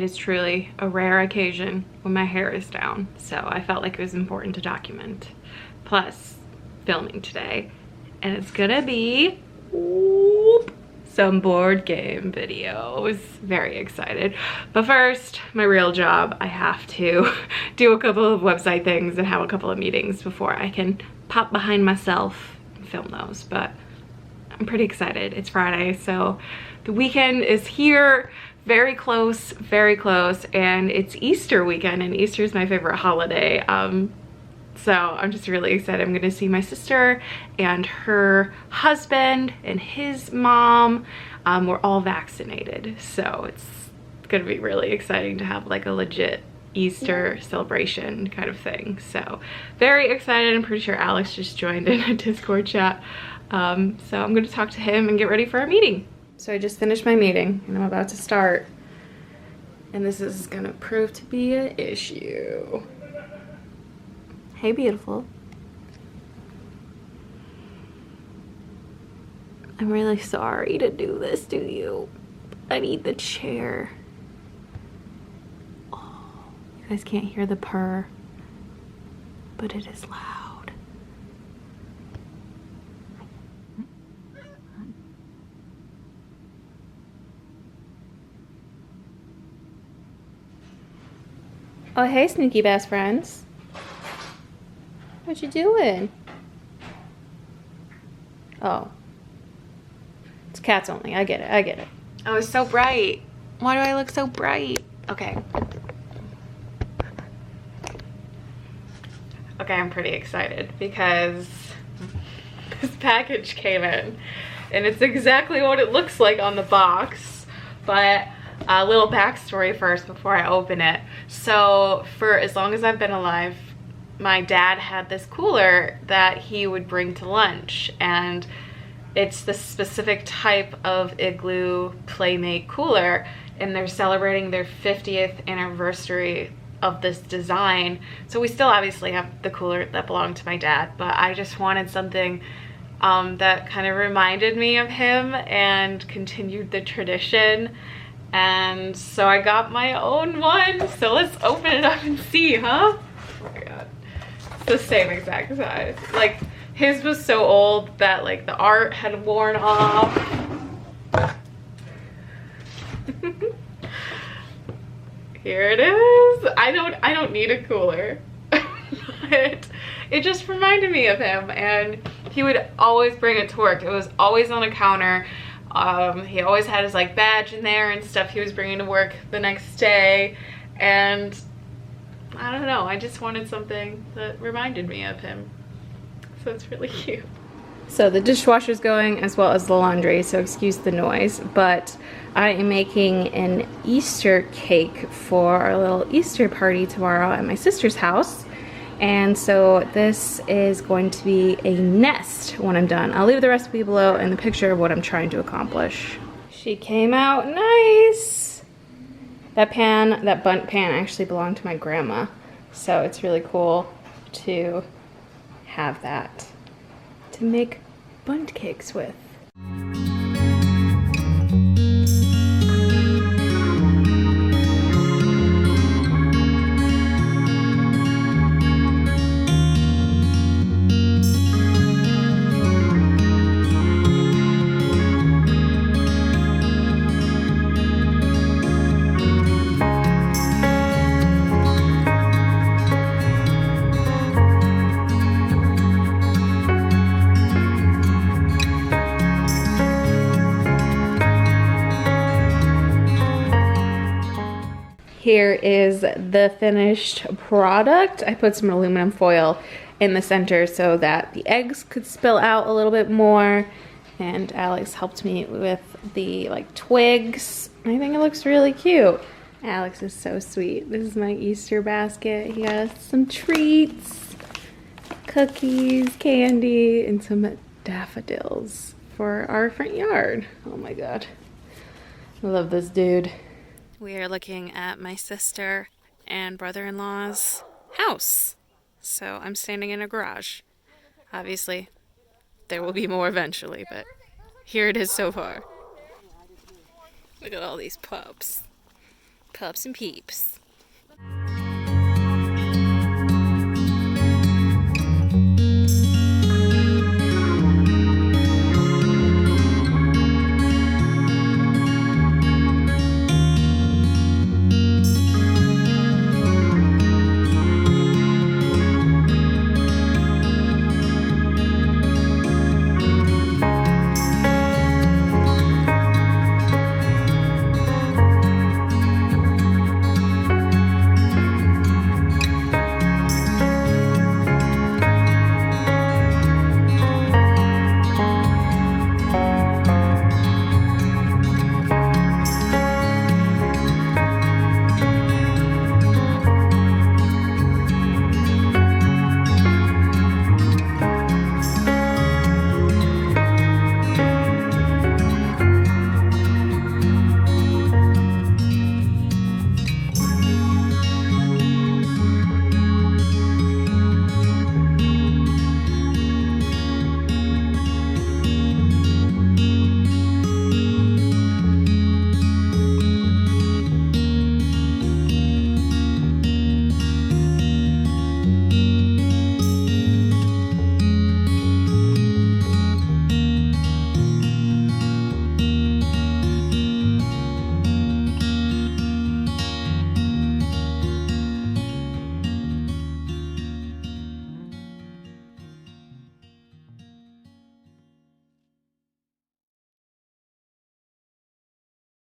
is truly a rare occasion when my hair is down, so I felt like it was important to document. Plus, filming today, and it's gonna be some board game videos. Very excited. But first, my real job, I have to do a couple of website things and have a couple of meetings before I can pop behind myself and film those. But I'm pretty excited. It's Friday, so the weekend is here. Very close, and it's Easter weekend, and Easter is my favorite holiday. So I'm just really excited. I'm gonna see my sister and her husband and his mom. We're all vaccinated, so it's gonna be really exciting to have like a legit Easter celebration kind of thing. So very excited. I'm pretty sure Alex just joined in a Discord chat. So I'm gonna talk to him and get ready for our meeting. So I just finished my meeting and I'm about to start. And this is gonna prove to be an issue. Hey, beautiful. I'm really sorry to do this to you. I need the chair. Oh, you guys can't hear the purr, but it is loud. Oh, hey, sneaky best friends. What you doing? Oh. It's cats only. I get it. Oh, it's so bright. Why do I look so bright? Okay. Okay, I'm pretty excited because this package came in and it's exactly what it looks like on the box. But a little backstory first before I open it. So for as long as I've been alive, my dad had this cooler that he would bring to lunch, and it's the specific type of Igloo Playmate cooler, and they're celebrating their 50th anniversary of this design. So we still obviously have the cooler that belonged to my dad, but I just wanted something that kind of reminded me of him and continued the tradition. And so I got my own one. So let's open it up and see, huh? Oh my god. The same exact size. Like, his was so old that like the art had worn off. Here it is. I don't need a cooler. But it just reminded me of him, and he would always bring it to work. It was always on a counter. He always had his like badge in there and stuff he was bringing to work the next day, and I don't know, I just wanted something that reminded me of him. So it's really cute. So the dishwasher's going as well as the laundry, so excuse the noise, but I am making an Easter cake for our little Easter party tomorrow at my sister's house. And so this is going to be a nest when I'm done. I'll leave the recipe below and the picture of what I'm trying to accomplish. She came out nice. That bundt pan actually belonged to my grandma, so it's really cool to have that to make bundt cakes with. Here is the finished product. I put some aluminum foil in the center so that the eggs could spill out a little bit more, and Alex helped me with the like twigs. I think it looks really cute. Alex is so sweet. This is my Easter basket. He got us some treats, cookies, candy, and some daffodils for our front yard. Oh my god, I love this dude. We are looking at my sister and brother-in-law's house. So I'm standing in a garage. Obviously, there will be more eventually, but here it is so far. Look at all these pups. Pups and peeps.